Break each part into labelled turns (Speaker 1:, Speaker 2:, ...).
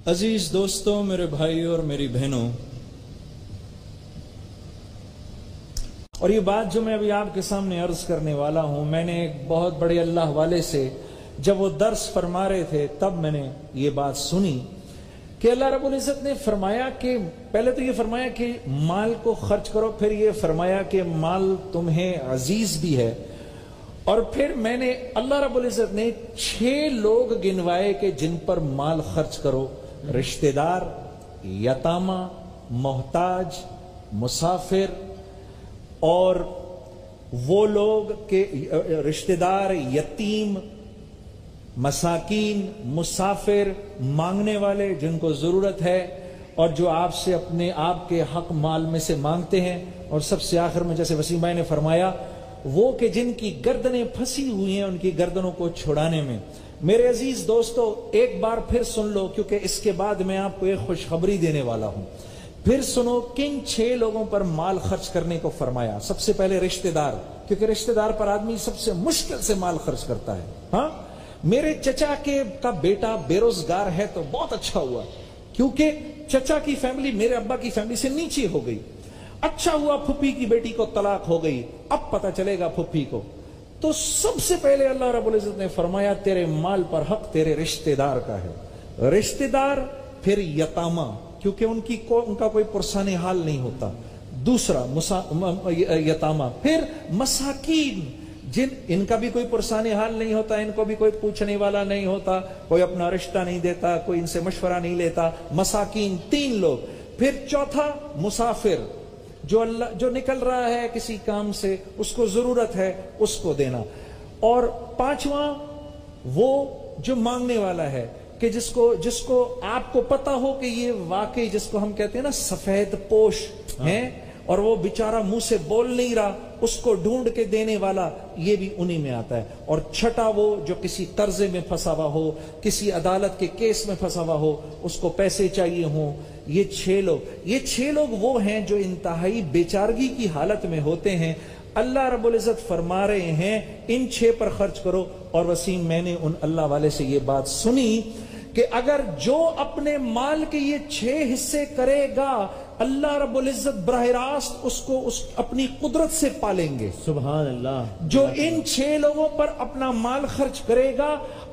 Speaker 1: अजीज दोस्तों, मेरे भाइयों और मेरी बहनों, और ये बात जो मैं अभी आपके सामने अर्ज करने वाला हूं, मैंने एक बहुत बड़े अल्लाह वाले से जब वो दर्स फरमा रहे थे तब मैंने ये बात सुनी कि अल्लाह रब्बुल इज़्ज़त ने फरमाया कि पहले तो ये फरमाया कि माल को खर्च करो, फिर ये फरमाया कि माल तुम्हें अजीज भी है, और फिर मैंने अल्लाह रब्बुल इज़्ज़त ने 6 लोग गिनवाए कि जिन पर माल खर्च करो: रिश्तेदार, यतामा, मोहताज, मुसाफिर, और वो लोग के रिश्तेदार, यतीम, मसाकीन, मुसाफिर, मांगने वाले जिनको जरूरत है और जो आपसे अपने आपके हक माल में से मांगते हैं, और सबसे आखिर में जैसे वसीम भाई ने फरमाया वो कि जिनकी गर्दनें फंसी हुई हैं उनकी गर्दनों को छुड़ाने में। मेरे अजीज दोस्तों, एक बार फिर सुन लो, क्योंकि इसके बाद मैं आपको एक खुशखबरी देने वाला हूं। फिर सुनो किन 6 लोगों पर माल खर्च करने को फरमाया। सबसे पहले रिश्तेदार, क्योंकि रिश्तेदार पर आदमी सबसे मुश्किल से माल खर्च करता है। हाँ, मेरे चचा का बेटा बेरोजगार है तो बहुत अच्छा हुआ, क्योंकि चचा की फैमिली मेरे अब्बा की फैमिली से नीचे हो गई। अच्छा हुआ फुप्पी की बेटी को तलाक हो गई, अब पता चलेगा फुप्पी को। तो सबसे पहले अल्लाह रब्बुल इज़्ज़त ने फरमाया तेरे माल पर हक तेरे रिश्तेदार का है। रिश्तेदार, फिर यतामा, क्योंकि उनका कोई पुरसाने हाल नहीं होता। दूसरा यतामा, फिर मसाकीन, इनका भी कोई पुरसाने हाल नहीं होता, इनको भी कोई पूछने वाला नहीं होता, कोई अपना रिश्ता नहीं देता, कोई इनसे मशवरा नहीं लेता। मसाकीन 3 लोग। फिर चौथा मुसाफिर, जो निकल रहा है किसी काम से, उसको जरूरत है, उसको देना। और 5वां वो जो मांगने वाला है, कि जिसको आपको पता हो कि ये वाकई, जिसको हम कहते हैं ना सफेद पोश है, और वो बेचारा मुंह से बोल नहीं रहा, उसको ढूंढ के देने वाला, ये भी उन्हीं में आता है। और छठा वो जो किसी कर्जे में फंसा हुआ हो, किसी अदालत के केस में फंसा हुआ हो, उसको पैसे चाहिए हो। ये 6 लोग वो हैं जो इंतहाई बेचारगी की हालत में होते हैं। अल्लाह रब्बुल इज़्ज़त फरमा रहे हैं इन 6 पर खर्च करो। और वसीम, मैंने उन अल्लाह वाले से ये बात सुनी कि अगर जो अपने माल के ये 6 हिस्से करेगा, अल्लाह रब्बुल इज़्ज़त बराह रास्त उसको अपनी कुदरत से पालेंगे। सुभान अल्लाह। जो इन 6 लोगों पर अपना माल खर्च करेगा,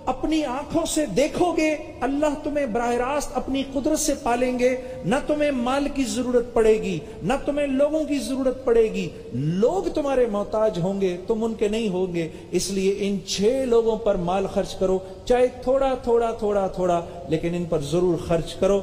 Speaker 1: अपनी आंखों से देखोगे, अल्लाह तुम्हें बराह रास्त अपनी कुदरत से पालेंगे। न तुम्हें माल की जरूरत पड़ेगी, न तुम्हें लोगों की जरूरत पड़ेगी। लोग तुम्हारे मोहताज होंगे, तुम उनके नहीं होंगे। इसलिए इन 6 लोगों पर माल खर्च करो, चाहे थोड़ा थोड़ा थोड़ा थोड़ा, लेकिन इन पर जरूर खर्च करो।